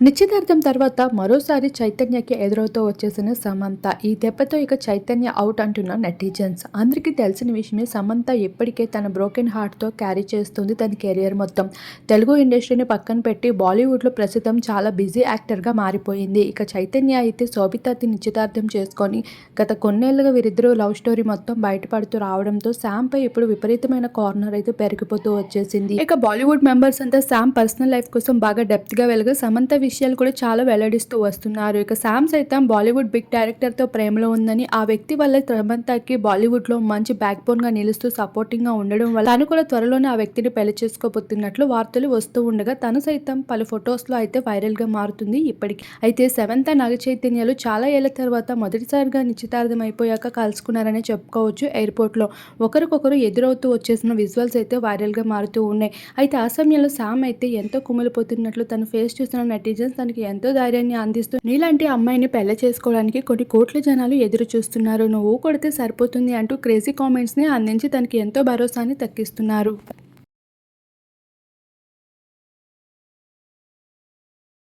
నిశ్చితార్థం తర్వాత మరోసారి చైతన్యకి ఎదురవుతూ వచ్చేసిన సమంత. ఈ దెబ్బతో ఇక చైతన్య ఔట్ అంటున్న నెటిజన్స్. అందరికీ తెలిసిన విషయమే, సమంత ఇప్పటికే తన బ్రోకెన్ హార్ట్‌తో క్యారీ చేస్తుంది తన కెరియర్ మొత్తం. తెలుగు ఇండస్ట్రీని పక్కన పెట్టి బాలీవుడ్‌లో ప్రస్తుతం చాలా బిజీ యాక్టర్‌గా మారిపోయింది. ఇక చైతన్య అయితే శోభితతో నిశ్చితార్థం చేసుకొని గత కొన్నేళ్లుగా వీరిద్దరూ లవ్ స్టోరీ మొత్తం బయటపడుతూ రావడంతో శామ్‌పై ఇప్పుడు విపరీతమైన కార్నర్ అయితే పెరిగిపోతూ వచ్చేసింది. ఇక బాలీవుడ్ మెంబర్స్ అంతా శామ్ పర్సనల్ లైఫ్ కోసం బాగా డెప్త్‌గా వెలుగు సమంత విషయాలు కూడా చాలా వెల్లడిస్తూ వస్తున్నారు. ఇక శామ్ సైతం బాలీవుడ్ బిగ్ డైరెక్టర్‌తో ప్రేమలో ఉందని, ఆ వ్యక్తి వల్ల సమంతకి బాలీవుడ్‌లో మంచి బ్యాక్ బోన్‌గా నిలుస్తూ సపోర్టింగ్‌గా ఉండడం వల్ల తను కూడా త్వరలోనే ఆ వ్యక్తిని పెళ్లి చేసుకోబోతున్నట్లు వార్తలు వస్తూ ఉండగా, తను సైతం పలు ఫొటోస్‌లో అయితే వైరల్‌గా మారుతుంది ఇప్పటికి. అయితే సమంత నాగ చైతన్యలు చాలా ఏళ్ల తర్వాత మొదటిసారిగా నిశ్చితార్థం అయిపోయాక కలుసుకున్నారనే చెప్పుకోవచ్చు ఎయిర్‌పోర్ట్‌లో. ఒకరికొకరు ఎదురవుతూ వచ్చేసిన విజువల్స్ అయితే వైరల్‌గా మారుతూ ఉన్నాయి. అయితే ఆ సమయంలో శామ్ అయితే ఎంతో కుమిలిపోతున్నట్లు తన ఫేస్ చూసిన నెటిజన్స్ తనకి ఎంతో ధైర్యాన్ని అందిస్తూ, నీలాంటి అమ్మాయిని పెళ్లి చేసుకోవడానికి కొన్ని కోట్ల జనాలు ఎదురు చూస్తున్నారు, నువ్వు కొడితే సరిపోతుంది అంటూ క్రేజీ కామెంట్స్‌ని అందించి తనకి ఎంతో భరోసాని దక్కిస్తున్నారు.